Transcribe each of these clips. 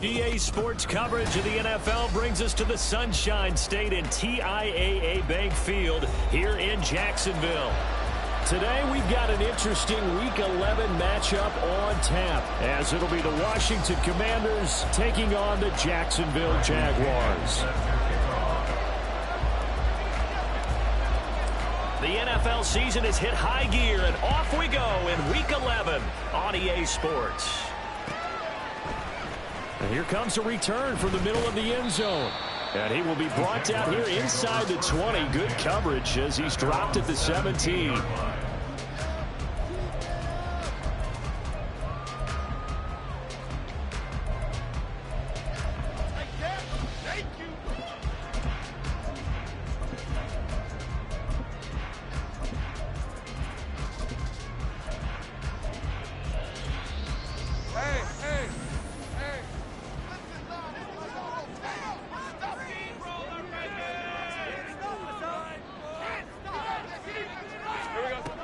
EA Sports coverage of the NFL brings us to the Sunshine State and TIAA Bank Field here in Jacksonville. Today we've got an interesting Week 11 matchup on tap, as it'll be the Washington Commanders taking on the Jacksonville Jaguars. The NFL season has hit high gear, and off we go in Week 11 on EA Sports. And here comes a return from the middle of the end zone. And he will be brought down here inside the 20. Good coverage as he's dropped at the 17.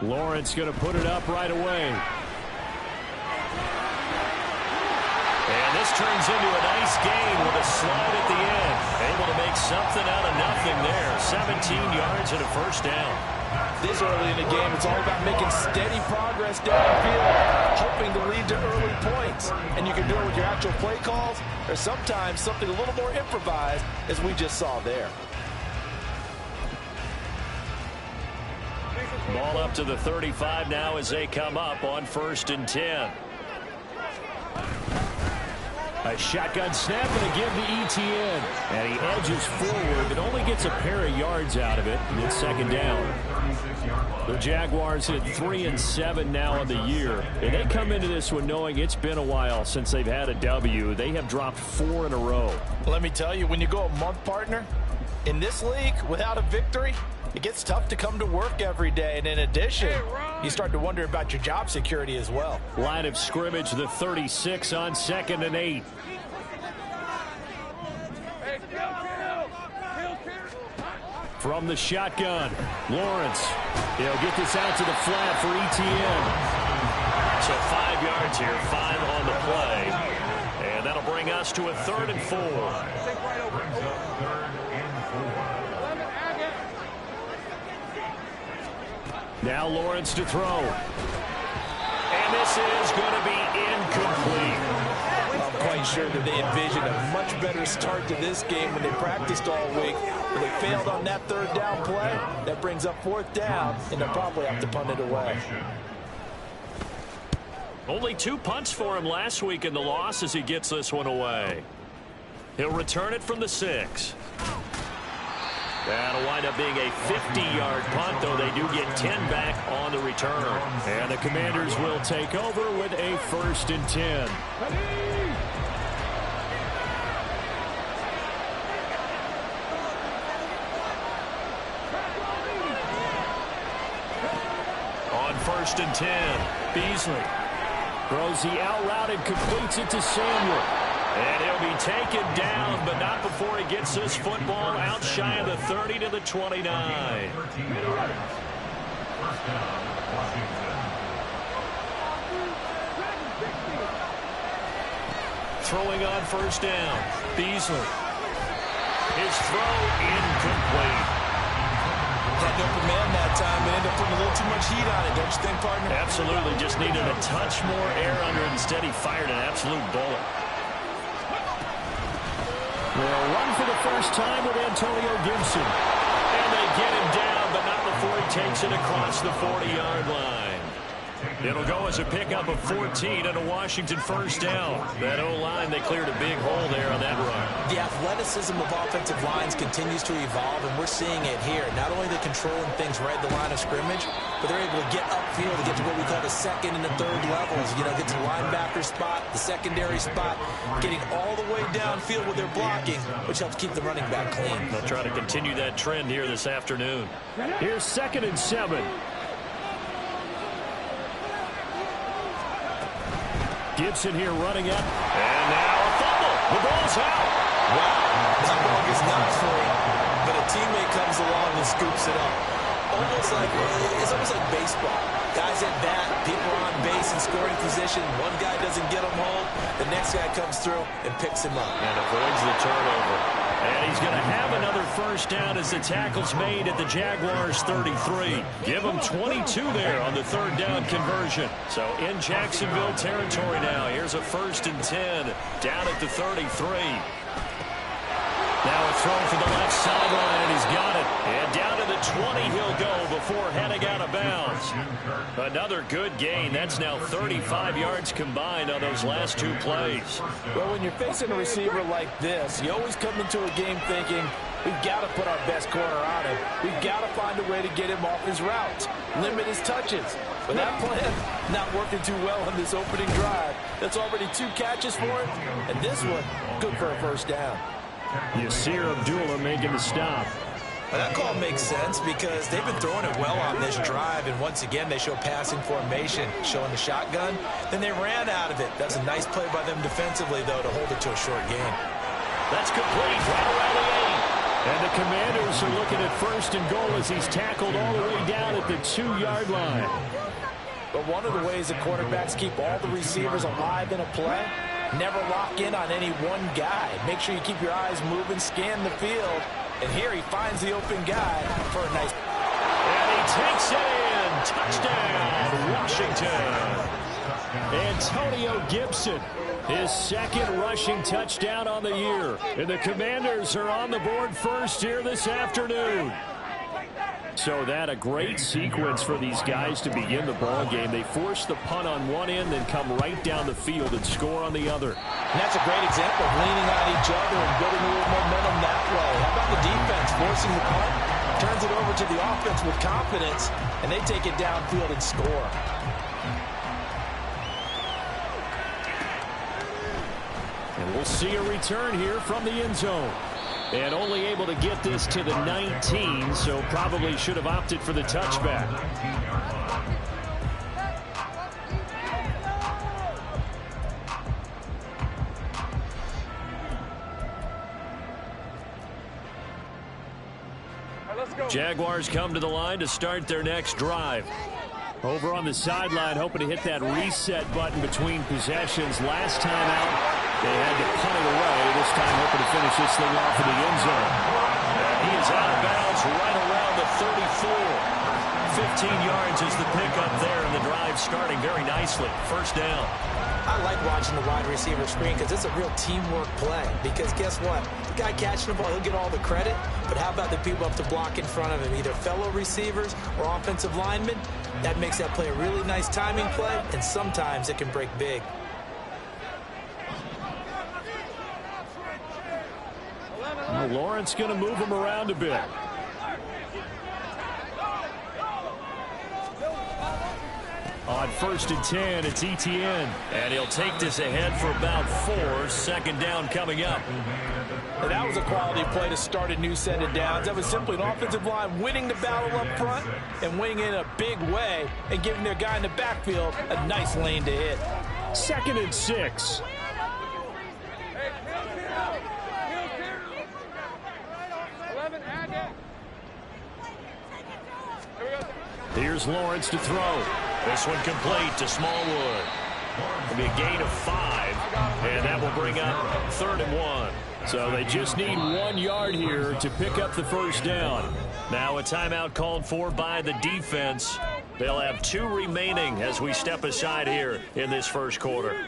Lawrence going to put it up right away. And this turns into a nice gain with a slide at the end. Able to make something out of nothing there. 17 yards and a first down. This early in the game, it's all about making steady progress downfield, hoping to lead to early points. And you can do it with your actual play calls, or sometimes something a little more improvised, as we just saw there. Ball up to the 35 now as they come up on 1st and 10. A shotgun snap and a give to ETN. And he edges forward, but only gets a pair of yards out of it. And it's 2nd down. The Jaguars hit 3-7 now on the year. And they come into this one knowing it's been a while since they've had a W. They have dropped 4 in a row. Let me tell you, when you go a month, partner, in this league without a victory, it gets tough to come to work every day. And in addition, you start to wonder about your job security as well. Line of scrimmage, the 36 on 2nd and 8. From the shotgun, Lawrence. He'll get this out to the flat for ETN. So 5 yards here, 5 on the play. And that'll bring us to a 3rd and 4. Now Lawrence to throw. And this is going to be incomplete. I'm quite sure that they envisioned a much better start to this game when they practiced all week. But they failed on that 3rd down play. That brings up 4th down, and they'll probably have to punt it away. Only 2 punts for him last week in the loss as he gets this one away. He'll return it from the 6. That'll wind up being a 50-yard punt, though they do get 10 back on the return. And the Commanders will take over with a 1st and 10. On 1st and 10, Beasley throws the out route and completes it to Samuel. And he'll be taken down, but not before he gets this football out shy of the 30 to the 29. Throwing on 1st down, Beasley. His throw incomplete. Had no command that time, but ended up putting a little too much heat on it, don't you think, partner? Absolutely, just needed a touch more air under it. Instead, he fired an absolute bullet. They'll run for the first time with Antonio Gibson. And they get him down, but not before he takes it across the 40-yard line. It'll go as a pickup of 14 and a Washington 1st down. That O-line, they cleared a big hole there on that run. The athleticism of offensive lines continues to evolve, and we're seeing it here. Not only are they controlling things right at the line of scrimmage, but they're able to get upfield to get to what we call the 2nd and the 3rd levels. You know, get to the linebacker spot, the secondary spot, getting all the way downfield with their blocking, which helps keep the running back clean. They'll try to continue that trend here this afternoon. Here's 2nd and 7. Gibson here running up. And now a fumble. The ball's out. Wow. That ball is not free, but a teammate comes along and scoops it up. It's almost like baseball. Guys at bat, people are on base in scoring position. One guy doesn't get him home. The next guy comes through and picks him up. And avoids the turnover. And he's going to have another first down as the tackle's made at the Jaguars' 33. Give him 22 there on the third down conversion. So in Jacksonville territory now. Here's a 1st and 10 down at the 33. Now a throw for the left sideline, and he's got it. And down to the 20 he'll go before heading out of bounds. Another good gain. That's now 35 yards combined on those last 2 plays. Well, when you're facing a receiver like this, you always come into a game thinking, we've got to put our best corner on him. We've got to find a way to get him off his routes, limit his touches. But that plan not working too well on this opening drive. That's already 2 catches for him, and this one, good for a first down. Yasir Abdullah making the stop. Well, that call makes sense because they've been throwing it well on this drive, and once again they show passing formation, showing the shotgun. Then they ran out of it. That's a nice play by them defensively, though, to hold it to a short gain. That's complete right around the 8. And the Commanders are looking at 1st and goal as he's tackled all the way down at the 2-yard line. But one of the ways that quarterbacks keep all the receivers alive in a play, never lock in on any one guy. Make sure you keep your eyes moving, scan the field. And here he finds the open guy for a nice... And he takes it in. Touchdown, Washington. Antonio Gibson, his 2nd rushing touchdown on the year. And the Commanders are on the board first here this afternoon. So that a great sequence for these guys to begin the ball game. They force the punt on one end, then come right down the field and score on the other. And that's a great example of leaning on each other and building a little momentum that way. How about the defense forcing the punt? Turns it over to the offense with confidence, and they take it downfield and score. And we'll see a return here from the end zone. And only able to get this to the 19, so probably should have opted for the touchback. Jaguars come to the line to start their next drive. Over on the sideline, hoping to hit that reset button between possessions. Last time out, they had to punt it away. This time hoping to finish this thing off in the end zone. And he is out of bounds right around the 34. 15 yards is the pickup there, and the drive starting very nicely. First down. I like watching the wide receiver screen because it's a real teamwork play. Because guess what? The guy catching the ball, he'll get all the credit. But how about the people up to block in front of him, either fellow receivers or offensive linemen? That makes that play a really nice timing play, and sometimes it can break big. Well, Lawrence going to move him around a bit. On 1st and 10, it's Etienne. And he'll take this ahead for about 4. 2nd down coming up. And that was a quality play to start a new set of downs. That was simply an offensive line winning the battle up front and winning in a big way and giving their guy in the backfield a nice lane to hit. 2nd and 6. Here's Lawrence to throw. This one complete to Smallwood. It'll be a gain of 5, and that will bring up 3rd and 1. So they just need 1 yard here to pick up the first down. Now a timeout called for by the defense. They'll have 2 remaining as we step aside here in this first quarter.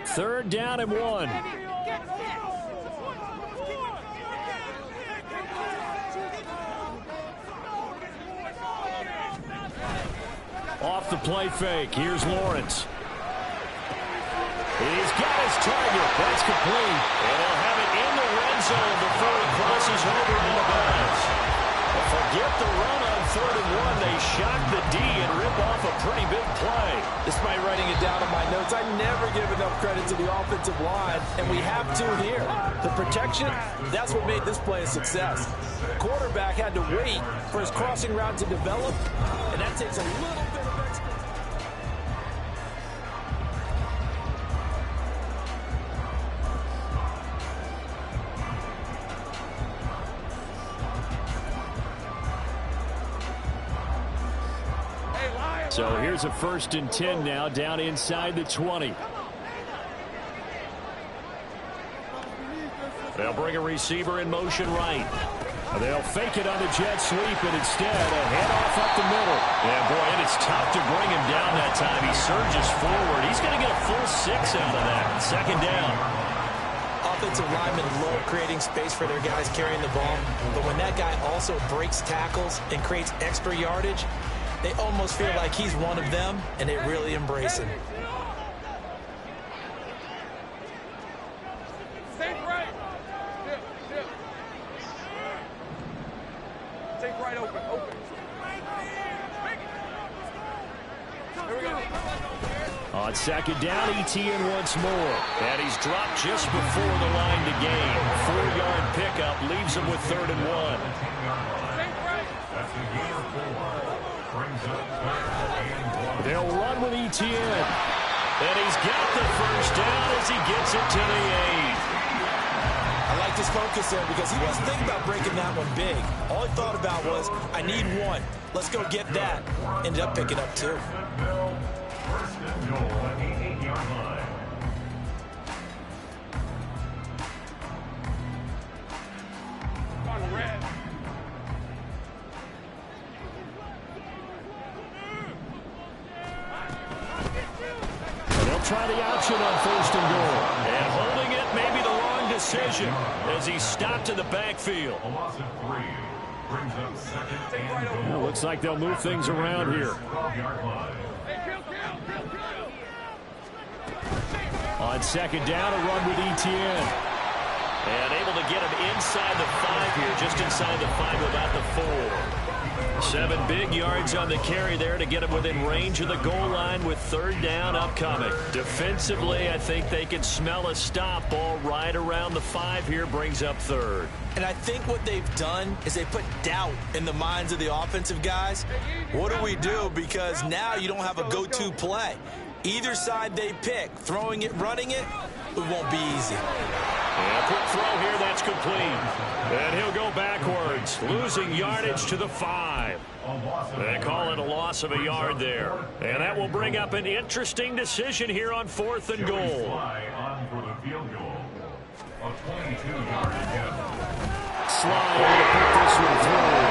Third down and 1. Off the play fake. Here's Lawrence. He's got his target. That's complete. And he'll have it in the red zone before he crosses over into bounds. Forget the run on 3rd and 1. They shock the D and rip off a pretty big play. Despite writing it down in my notes, I never give enough credit to the offensive line, and we have to here. The protection, that's what made this play a success. Quarterback had to wait for his crossing route to develop, and that takes a little bit of expertise. So here's a 1st and 10 now, down inside the 20. They'll bring a receiver in motion right. They'll fake it on the jet sweep, and instead a handoff up the middle. Yeah, boy, and it's tough to bring him down that time. He surges forward. He's going to get a full 6 out of that. 2nd down. Offensive linemen love creating space for their guys carrying the ball, but when that guy also breaks tackles and creates extra yardage, they almost feel like he's one of them, and they really embrace him. On 2nd down, ETN once more. And he's dropped just before the line to gain. 4-yard pickup leaves him with 3rd and 1. They'll run with ETN. And he's got the 1st down as he gets it to the 8. I like this focus there because he wasn't thinking about breaking that one big. All he thought about was, I need 1. Let's go get that. Ended up picking up 2. They'll try the option on 1st and goal. And holding it may be the wrong decision as he's stopped in the backfield. Well, looks like they'll move things around here. On 2nd down, a run with ETN. And able to get him inside the 5 here, just inside the 5 without the 4. 7 big yards on the carry there to get him within range of the goal line with 3rd down upcoming. Defensively, I think they can smell a stop. Ball right around the 5 here, brings up 3rd. And I think what they've done is they put doubt in the minds of the offensive guys. What do we do? Because now you don't have a go-to play. Either side they pick, throwing it, running it, it won't be easy. And a quick throw here, that's complete. And he'll go backwards, losing yardage to the 5. They call it a loss of a yard there. And that will bring up an interesting decision here on 4th and goal. Slide to put this one through.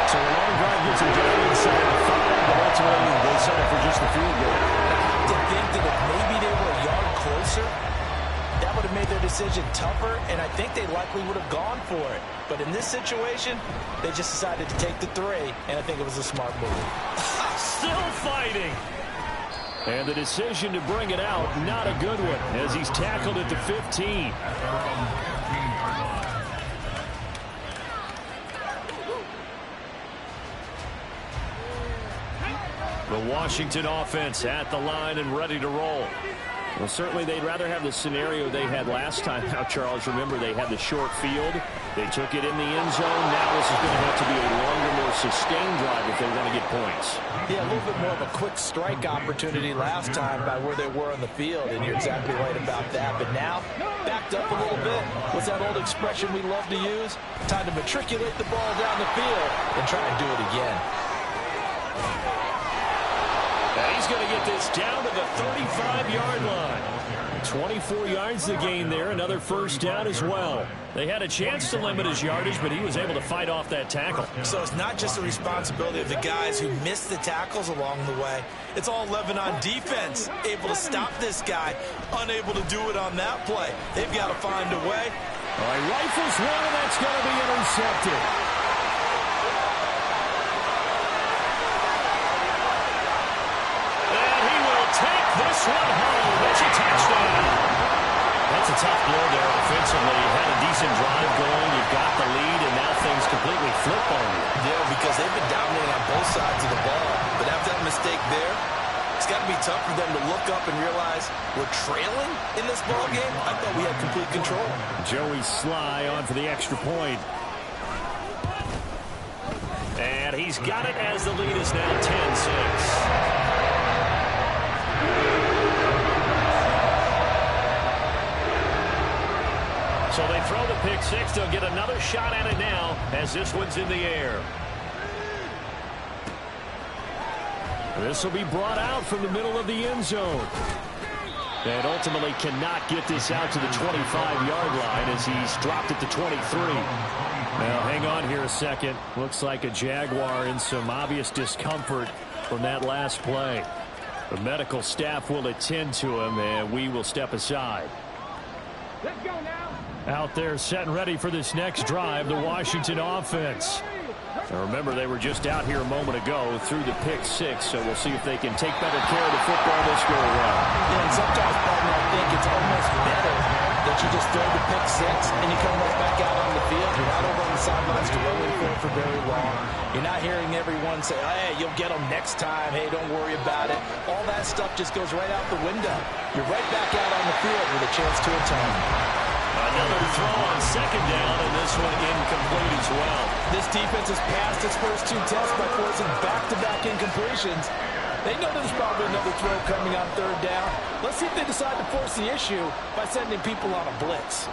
So a long drive gets him down inside the 5, but ultimately they settle for just the field goal. To think that if maybe they were a yard closer, that would have made their decision tougher, and I think they likely would have gone for it. But in this situation, they just decided to take the 3, and I think it was a smart move. Still fighting. And the decision to bring it out, not a good one, as he's tackled at the 15. The Washington offense at the line and ready to roll. Well, certainly they'd rather have the scenario they had last time. Now, Charles, remember they had the short field. They took it in the end zone. Now this is going to have to be a longer, more sustained drive if they want to get points. Yeah, a little bit more of a quick strike opportunity last time by where they were on the field, and you're exactly right about that. But now, backed up a little bit. What's that old expression we love to use? Time to matriculate the ball down the field and try and do it again. He's going to get this down to the 35-yard line. 24 yards to gain there. Another 1st down as well. They had a chance to limit his yardage, but he was able to fight off that tackle. So it's not just the responsibility of the guys who missed the tackles along the way. It's all Lebanon defense, able to stop this guy, unable to do it on that play. They've got to find a way. All right, rifles one, and that's going to be intercepted. This one home. It's a touchdown. That's a tough blow there offensively. You had a decent drive going. You've got the lead, and now things completely flip on you. Yeah, because they've been dominating on both sides of the ball. But after that mistake there, it's got to be tough for them to look up and realize we're trailing in this ball game. I thought we had complete control. Joey Sly on for the extra point. And he's got it as the lead is now 10-6. So they throw the pick 6. They'll get another shot at it now as this one's in the air. This will be brought out from the middle of the end zone. And ultimately cannot get this out to the 25-yard line as he's dropped it to 23. Now, hang on here a second. Looks like a Jaguar in some obvious discomfort from that last play. The medical staff will attend to him, and we will step aside. Let's go now. Out there set and ready for this next drive, the Washington offense. Now remember, they were just out here a moment ago through the pick six, so we'll see if they can take better care of the football this go around. Yeah, and sometimes, partner, I think it's almost better that you just throw the pick six and you come right back out on the field. You're not over on the sidelines dwelling for very long. You're not hearing everyone say, hey, you'll get them next time. Hey, don't worry about it. All that stuff just goes right out the window. You're right back out on the field with a chance to atone. Another throw on second down, and this one incomplete as well. This defense has passed its first two tests by forcing back-to-back incompletions. They know there's probably another throw coming on third down. Let's see if they decide to force the issue by sending people on a blitz.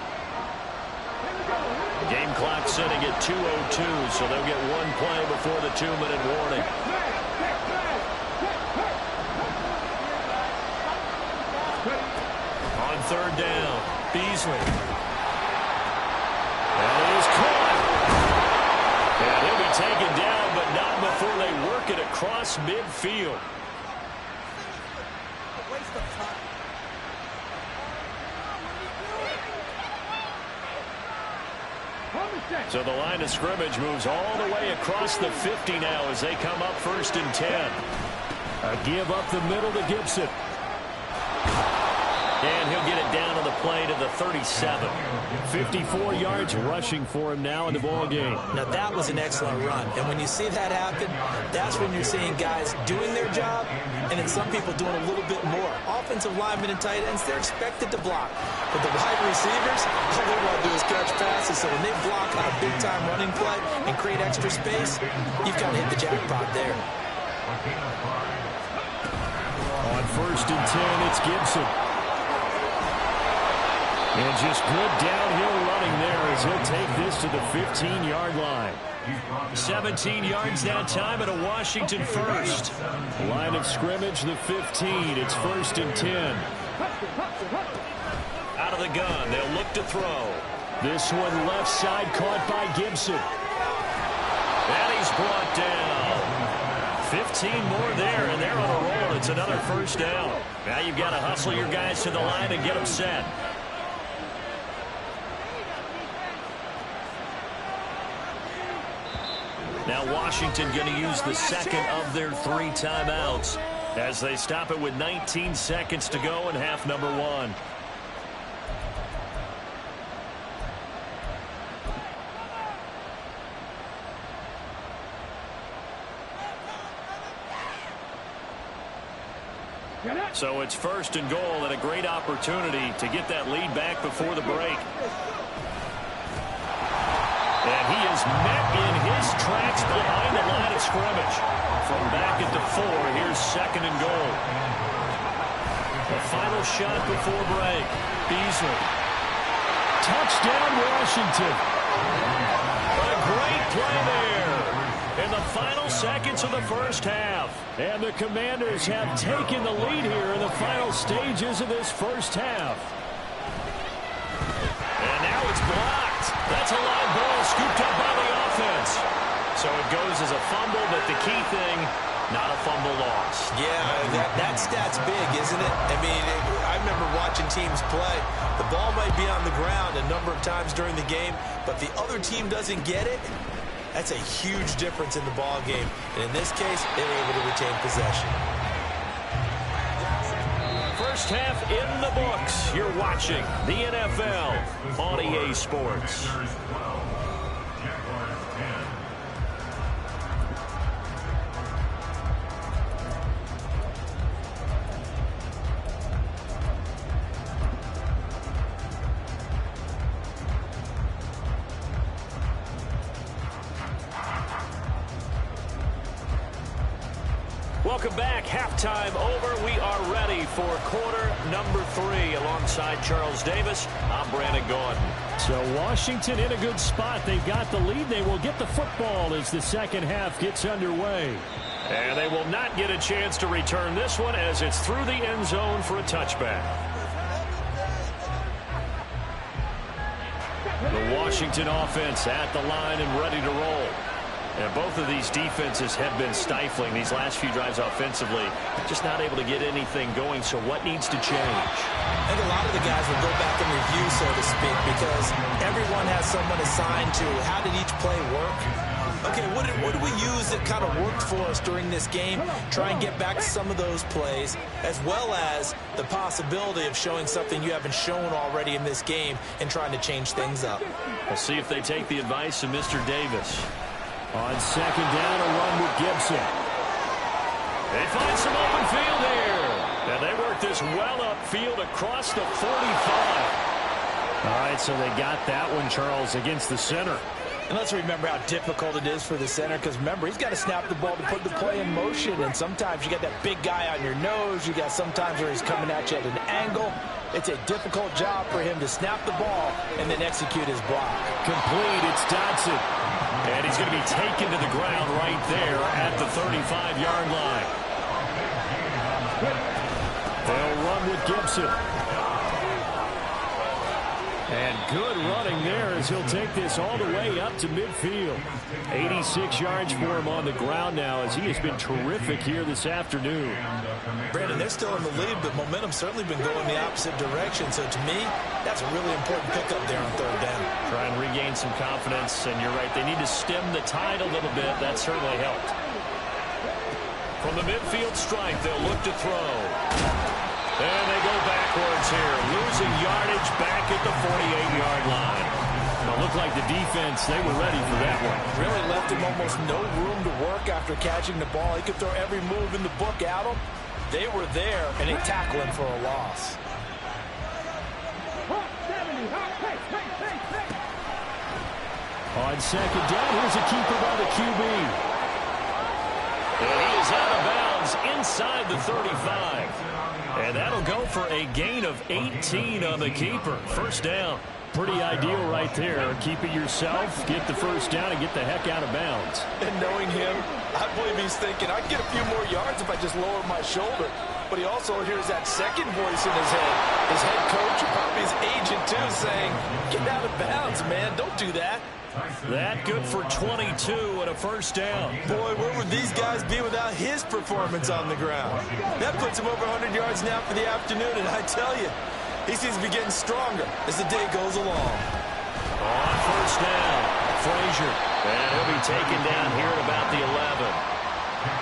Game clock sitting at 2:02, so they'll get one play before the 2-minute warning. On third down, Beasley. And it is caught. And he'll be taken down, but not before they work it across midfield. So the line of scrimmage moves all the way across the 50 now as they come up 1st and 10. A give up the middle to Gibson. And he'll get it down on the play to the 37. 54 yards rushing for him now in the ball game. Now, that was an excellent run. And when you see that happen, that's when you're seeing guys doing their job and then some people doing a little bit more. Offensive linemen and tight ends, they're expected to block. But the wide receivers, all they want to do is catch passes. So when they block on a big-time running play and create extra space, you've got to hit the jackpot there. On 1st and 10, it's Gibson. And just good downhill running there as he'll take this to the 15-yard line. 17 yards that time and a Washington first. Line of scrimmage, the 15. It's 1st and 10. Out of the gun, they'll look to throw. This one left side caught by Gibson. And he's brought down. 15 more there, and they're on a roll. It's another first down. Now you've got to hustle your guys to the line and get them set. Now Washington going to use the second of their 3 timeouts as they stop it with 19 seconds to go in half number 1. So it's 1st and goal and a great opportunity to get that lead back before the break. And he is met in his tracks behind the line of scrimmage. From back at the 4, here's 2nd and goal. The final shot before break. Beasley. Touchdown, Washington. A great play there in the final seconds of the first half. And the Commanders have taken the lead here in the final stages of this first half. And now it's blocked. That's a live ball scooped up by the offense. So it goes as a fumble, but the key thing, not a fumble loss. Yeah, that stat's big, isn't it? I mean, I remember watching teams play. The ball might be on the ground a number of times during the game, but the other team doesn't get it. That's a huge difference in the ball game. And in this case, they were able to retain possession. First half in the books. You're watching the NFL on EA Sports. Welcome back. Halftime over. We are ready for quarter number 3. Alongside Charles Davis, I'm Brandon Gordon. So Washington in a good spot. They've got the lead. They will get the football as the second half gets underway. And they will not get a chance to return this one as it's through the end zone for a touchback. The Washington offense at the line and ready to roll. And both of these defenses have been stifling these last few drives offensively. Just not able to get anything going, so what needs to change? I think a lot of the guys will go back and review, so to speak, because everyone has someone assigned to how did each play work. Okay, what did we use that kind of worked for us during this game? Try and get back to some of those plays, as well as the possibility of showing something you haven't shown already in this game and trying to change things up. We'll see if they take the advice of Mr. Davis. On second down, a run with Gibson. They find some open field here. And they work this well upfield across the 45. All right, so they got that one, Charles, against the center. And let's remember how difficult it is for the center, because remember, he's got to snap the ball to put the play in motion, and sometimes you got that big guy on your nose. You got sometimes where he's coming at you at an angle. It's a difficult job for him to snap the ball and then execute his block. Complete, it's Dodson. And he's going to be taken to the ground right there at the 35-yard line. They'll run with Gibson. And good running there as he'll take this all the way up to midfield. 86 yards for him on the ground now as he has been terrific here this afternoon. Brandon, they're still in the lead, but momentum's certainly been going the opposite direction. So to me, that's a really important pickup there on third down. Try and regain some confidence, and you're right, they need to stem the tide a little bit. That certainly helped. From the midfield stripe, they'll look to throw. And they go backwards here, losing yardage back at the 48-yard line. It looked like the defense, they were ready for that one. Really left him almost no room to work after catching the ball. He could throw every move in the book at him. They were there, and they tackled him for a loss. On second down, here's a keeper by the QB. And he is out of bounds inside the 35. And that'll go for a gain of 18 on the keeper. First down. Pretty ideal right there. Keep it yourself, get the first down, and get the heck out of bounds. And knowing him, I believe he's thinking, I'd get a few more yards if I just lower my shoulder. But he also hears that second voice in his head. His head coach, and probably his agent too, saying, get out of bounds, man. Don't do that. That good for 22 and a first down. Boy, where would these guys be without his performance on the ground? That puts him over 100 yards now for the afternoon, and I tell you, he seems to be getting stronger as the day goes along. On first down, Frazier. And he'll be taken down here at about the 11.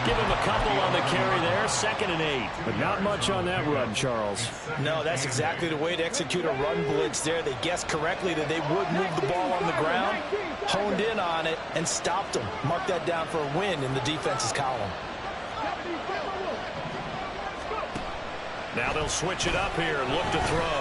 Give him a couple on the carry there, 2nd and 8. But not much on that run, Charles. No, that's exactly the way to execute a run blitz there. They guessed correctly that they would move the ball on the ground, honed in on it, and stopped them. Mark that down for a win in the defense's column. Now they'll switch it up here and look to throw.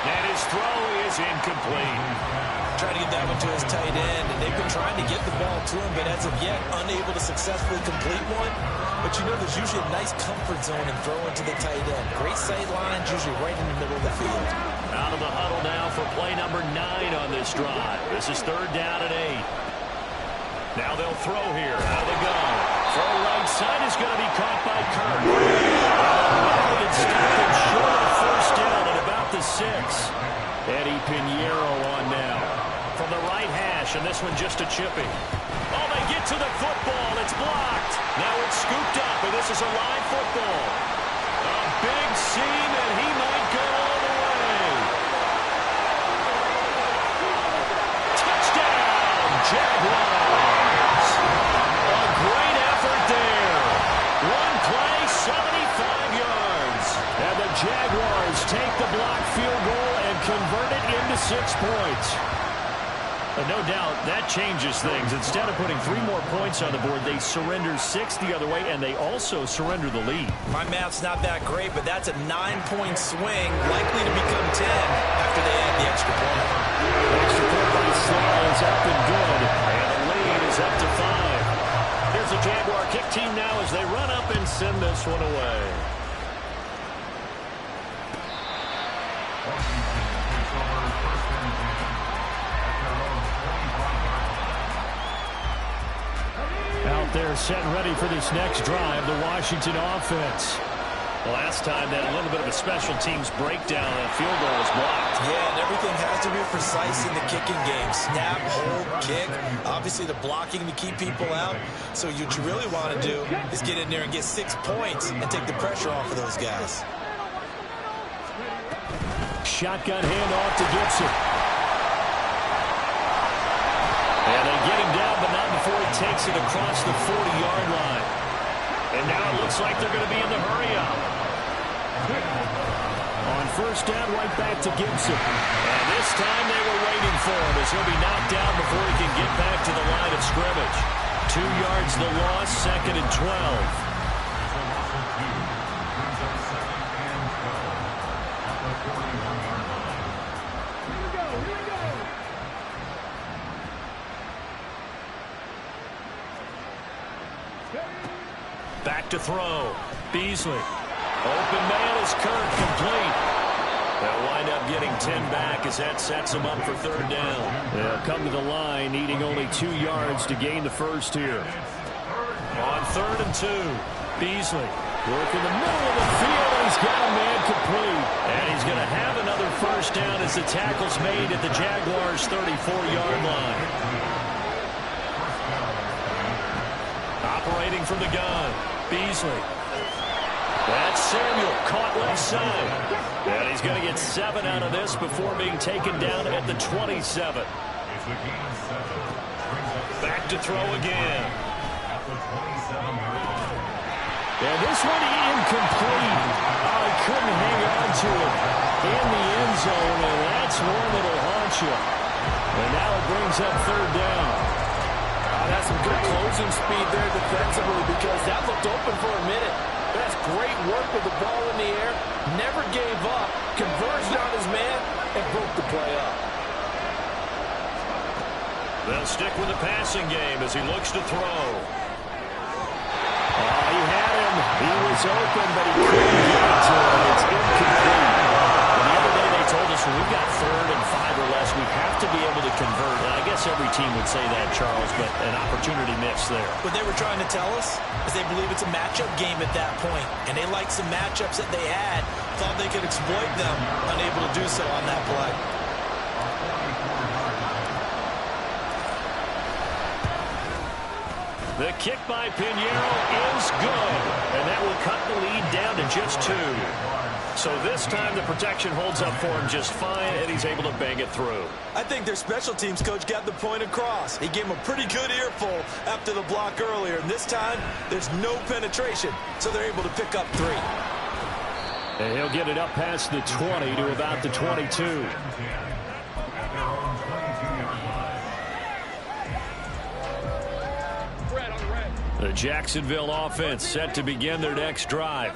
And his throw is incomplete. Trying to get that one to his tight end, and they've been trying to get the ball to him, but as of yet, unable to successfully complete one. But you know, there's usually a nice comfort zone in throwing to the tight end. Great sight lines, usually right in the middle of the field. Out of the huddle now for play number 9 on this drive. This is 3rd down and 8. Now they'll throw here out of the gun. Throw right side is going to be caught by Kirk. It's stopped short of first down at about the 6. Eddie Pinheiro on now. From the right hash, and this one just a chippy. Oh, they get to the football. It's blocked. Now it's scooped up, and this is a live football. A big seam, and he might go all the way. Touchdown, Jaguars. A great effort there. One play, 75 yards. And the Jaguars take the blocked field goal and convert it into 6 points. But no doubt, that changes things. Instead of putting 3 more points on the board, they surrender 6 the other way, and they also surrender the lead. My math's not that great, but that's a 9-point swing, likely to become 10 after they add the extra point. The extra point by Sly is up and good, and the lead is up to 5. Here's a Jaguar kick team now as they run up and send this one away. Out there set and ready for this next drive, the Washington offense. Last time that a little bit of a special teams breakdown, that field goal was blocked. Yeah, and everything has to be precise in the kicking game. Snap, hold, kick. Obviously the blocking to keep people out. So what you really want to do is get in there and get 6 points and take the pressure off of those guys. Shotgun handoff to Gibson. And they get him down, but not before he takes it across the 40-yard line. And now it looks like they're going to be in the hurry-up. On first down, right back to Gibson. And this time they were waiting for him as he'll be knocked down before he can get back to the line of scrimmage. 2 yards the loss, 2nd and 12. Back to throw. Beasley. Open man is Kirk, complete. They'll wind up getting 10 back as that sets them up for 3rd down. They'll come to the line, needing only 2 yards to gain the first here. On 3rd and 2, Beasley. Work in the middle of the field, and he's got a man complete. And he's going to have another first down as the tackle's made at the Jaguars' 34-yard line. Operating from the gun, Beasley. That's Samuel, caught left side. And he's going to get 7 out of this before being taken down at the 27. Back to throw again. And this one incomplete. Oh, he couldn't hang on to it in the end zone, and that's one that'll haunt you. And now it brings up 3rd down. That's some good closing speed there defensively because that looked open for a minute. That's great work with the ball in the air. Never gave up. Converged on his man and broke the play up. They'll stick with the passing game as he looks to throw. He had him. He was open, but he couldn't get to him. It's incomplete. And the other day they told us when we've got 3rd and 5 or less, we have to be able to convert. And I guess every team would say that, Charles, but an opportunity missed there. What they were trying to tell us is they believe it's a matchup game at that point, and they liked some matchups that they had, thought they could exploit them, unable to do so on that play. The kick by Pinheiro is good, and that will cut the lead down to just 2. So this time the protection holds up for him just fine, and he's able to bang it through. I think their special teams coach got the point across. He gave him a pretty good earful after the block earlier, and this time there's no penetration, so they're able to pick up 3. And he'll get it up past the 20 to about the 22. The Jacksonville offense set to begin their next drive.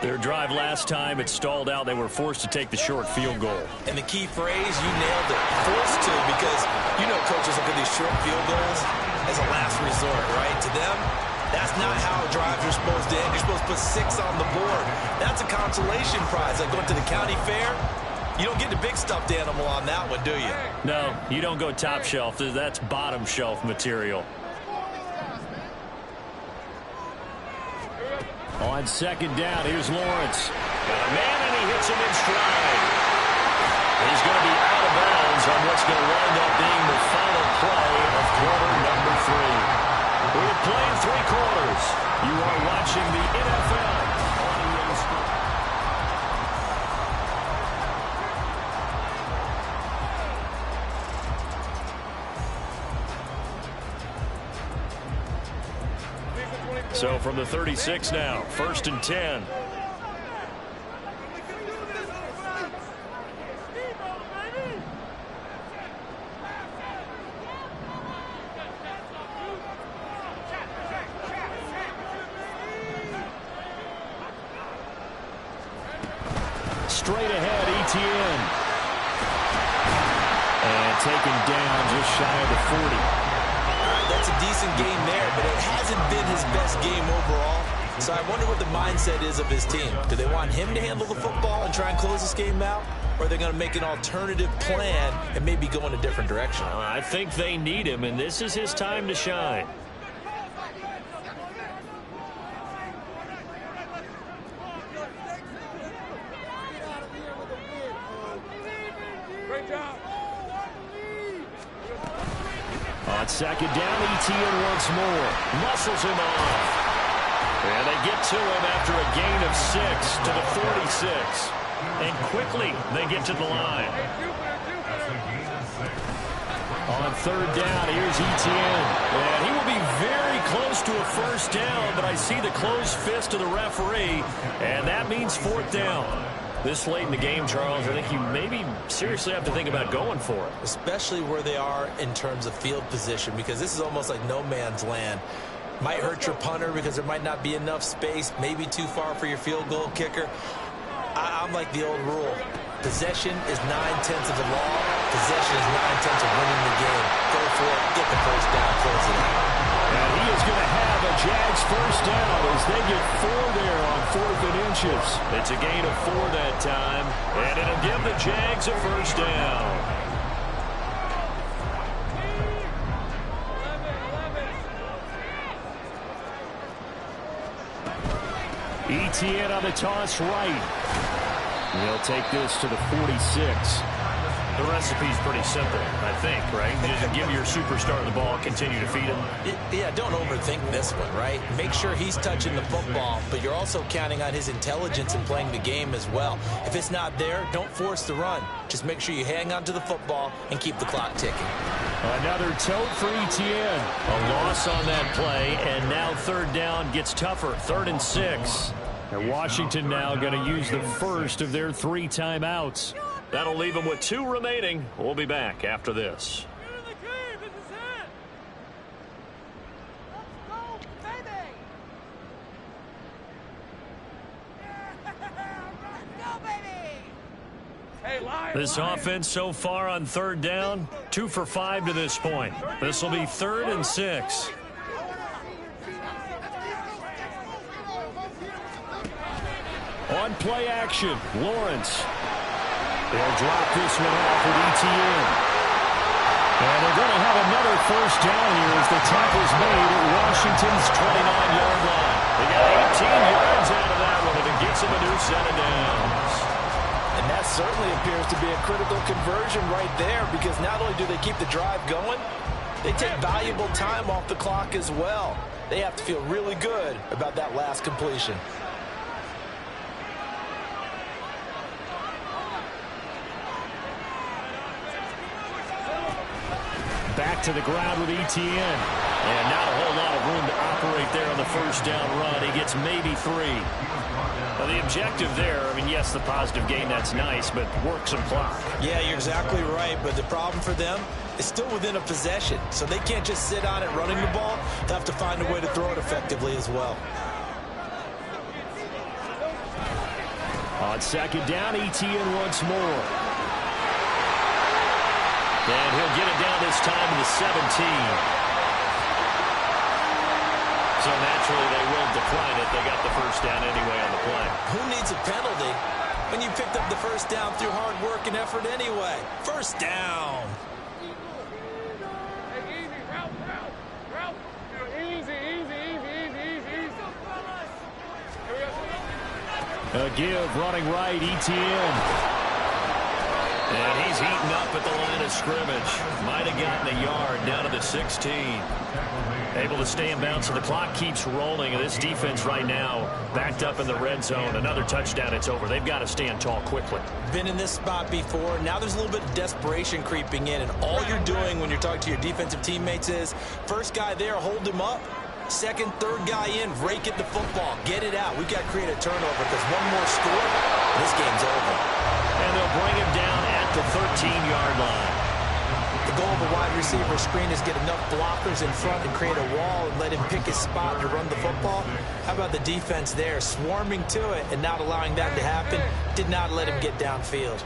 Their drive last time, it stalled out. They were forced to take the short field goal. And the key phrase, you nailed it, forced to, because you know coaches look at these short field goals as a last resort, right? To them, that's not how drives are supposed to end. You're supposed to put 6 on the board. That's a consolation prize, like going to the county fair. You don't get the big stuffed animal on that one, do you? No, you don't go top shelf. That's bottom shelf material. On 2nd down, here's Lawrence. Got a man, and he hits him in stride. He's going to be out of bounds on what's going to wind up being the final play of quarter number 3. We have played 3 quarters. You are watching the NFL on EA Sports. So from the 36 now, 1st and 10. Straight ahead, Etienne. And taken down just shy of the 40. that's a decent game there, but it hasn't been his best game overall. So I wonder what the mindset is of his team. Do they want him to handle the football and try and close this game out? Or are they going to make an alternative plan and maybe go in a different direction? I think they need him, and this is his time to shine. Great job. On second down, Etienne once more. Muscles him off. And they get to him after a gain of 6 to the 46. And quickly, they get to the line. On third down, here's Etienne. And he will be very close to a first down, but I see the closed fist of the referee, and that means fourth down. This late in the game, Charles, I think you maybe seriously have to think about going for it. Especially where they are in terms of field position, because this is almost like no man's land. Might hurt your punter because there might not be enough space, maybe too far for your field goal kicker. I'm like the old rule. Possession is 9/10 of the law. Possession is 9/10 of winning the game. Go for it. Get the first down. Close it out. And he is going to have a Jags first down as they get 4 there on 4th and inches. It's a gain of 4 that time, and it'll give the Jags a first down. Etienne on the toss right. He'll take this to the 46. The recipe's pretty simple, I think, right? Just give your superstar the ball, continue to feed him. Yeah, don't overthink this one, right? Make sure he's touching the football, but you're also counting on his intelligence in playing the game as well. If it's not there, don't force the run. Just make sure you hang on to the football and keep the clock ticking. Another tote for Etienne. A loss on that play, and now third down gets tougher. 3rd and 6. And Washington now going to use the first of their 3 timeouts. That'll leave them with 2 remaining. We'll be back after this. This offense so far on third down, 2 for 5 to this point. This will be 3rd and 6. On play action, Lawrence. They'll drop this one off with Etienne. And they're going to have another first down here as the tackle's made at Washington's 29-yard line. They got 18 yards out of that one, and it gets them a new set of downs. And that certainly appears to be a critical conversion right there, because not only do they keep the drive going, they take valuable time off the clock as well. They have to feel really good about that last completion. Back to the ground with Etienne. And not a whole lot of room to operate there on the first down run. He gets maybe 3. Now the objective there, I mean, yes, the positive gain, that's nice, but work some clock. Yeah, you're exactly right, but the problem for them is still within a possession. So they can't just sit on it running the ball. They'll have to find a way to throw it effectively as well. On second down, Etienne once more. And he'll get it down this time to the 17. So naturally they will decline it. They got the first down anyway on the play. Who needs a penalty when you picked up the first down through hard work and effort anyway? First down. Hey, easy, Ralph. Easy. A give running right, Etienne. And he's heating up at the line of scrimmage. Might have gotten a yard down to the 16. Able to stay in bounds, so the clock keeps rolling. And this defense right now backed up in the red zone. Another touchdown, it's over. They've got to stand tall quickly. Been in this spot before. Now there's a little bit of desperation creeping in. And all you're doing when you're talking to your defensive teammates is, first guy there, hold him up. Second, third guy in, rake at the football. Get it out. We've got to create a turnover because one more score, and this game's over. And they'll bring him down at the 13-yard line. The goal of a wide receiver screen is get enough blockers in front and create a wall and let him pick his spot to run the football. How about the defense there, swarming to it and not allowing that to happen? Did not let him get downfield.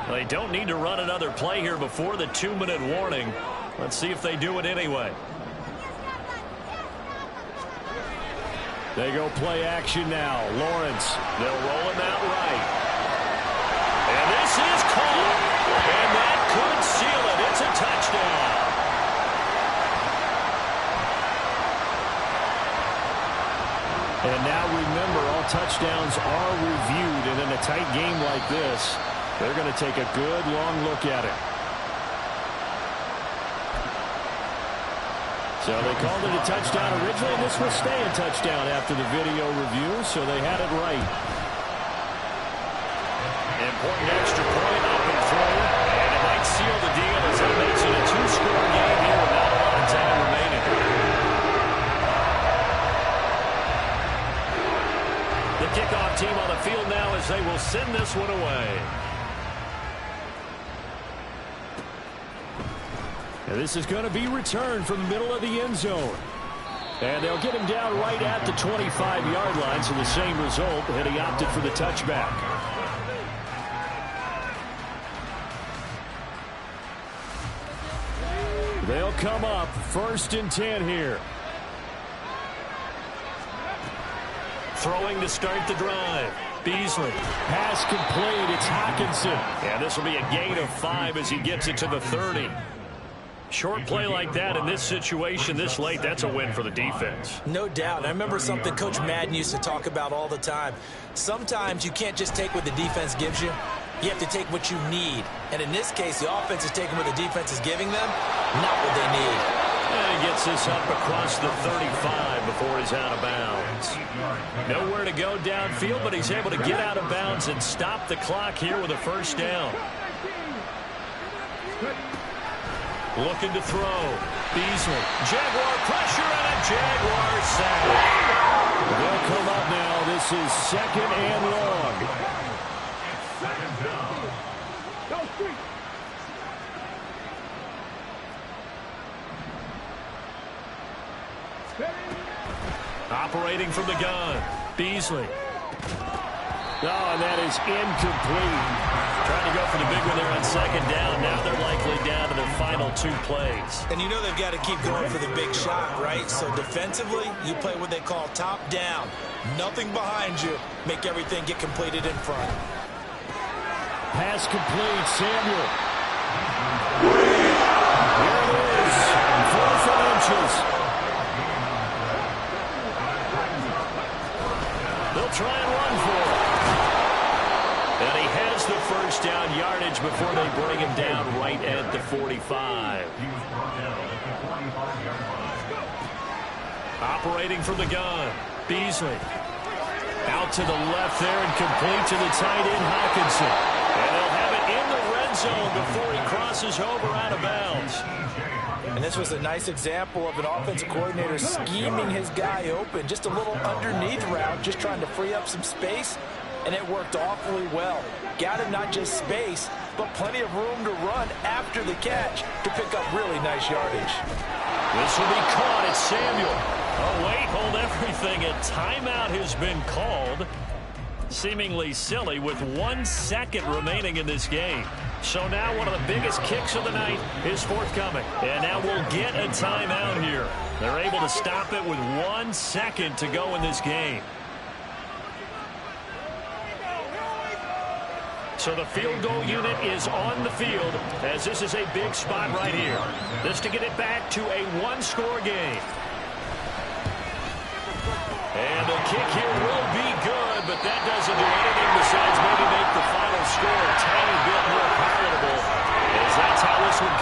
Well, they don't need to run another play here before the 2-minute warning. Let's see if they do it anyway. They go play action now. Lawrence, they'll roll him out right. And this is caught. And that could seal it. It's a touchdown. And now remember, all touchdowns are reviewed. And in a tight game like this, they're going to take a good long look at it. So they called it a touchdown originally, and this will stay a touchdown after the video review, so they had it right. Important extra point up and through, and it might seal the deal as it makes it a two-score game here with not a lot of time remaining. The kickoff team on the field now as they will send this one away. And this is going to be returned from the middle of the end zone. And they'll get him down right at the 25-yard line, so the same result, and he opted for the touchback. They'll come up 1st and 10 here. Throwing to start the drive. Beasley. Pass complete. It's Hockenson. And this will be a gain of 5 as he gets it to the 30. Short play like that in this situation this late, that's a win for the defense. No doubt. I remember something Coach Madden used to talk about all the time. Sometimes you can't just take what the defense gives you. You have to take what you need. And in this case, the offense is taking what the defense is giving them, not what they need. And he gets this up across the 35 before he's out of bounds. Nowhere to go downfield, but he's able to get out of bounds and stop the clock here with a first down. Looking to throw. Beasley. Jaguar pressure and a Jaguar sack. They'll come up now. This is 2nd and long. Operating from the gun. Beasley. Oh, and that is incomplete. Trying to go for the big one there on 2nd down. Now they're likely down to their final 2 plays. And you know they've got to keep going for the big shot, right? So defensively, you play what they call top down. Nothing behind you. Make everything get completed in front. Pass complete. Samuel. Here it is. 4th and inches. They'll try and run for it. And he has the first down yardage before they bring him down right at the 45. Operating from the gun. Beasley. Out to the left there and complete to the tight end, Hockenson. And they'll have it in the red zone before he crosses over out of bounds. And this was a nice example of an offensive coordinator scheming his guy open. Just a little underneath route, just trying to free up some space. And it worked awfully well. Got him not just space, but plenty of room to run after the catch to pick up really nice yardage. This will be caught. It's Samuel. Oh, wait, hold everything. A timeout has been called. Seemingly silly with 1 second remaining in this game. So now one of the biggest kicks of the night is forthcoming. And now we'll get a timeout here. They're able to stop it with 1 second to go in this game. So the field goal unit is on the field as this is a big spot right here. This to get it back to a 1-score game. And the kick here will be good, but that doesn't do anything besides maybe make the final score a tiny bit more palatable, as that's how this one comes.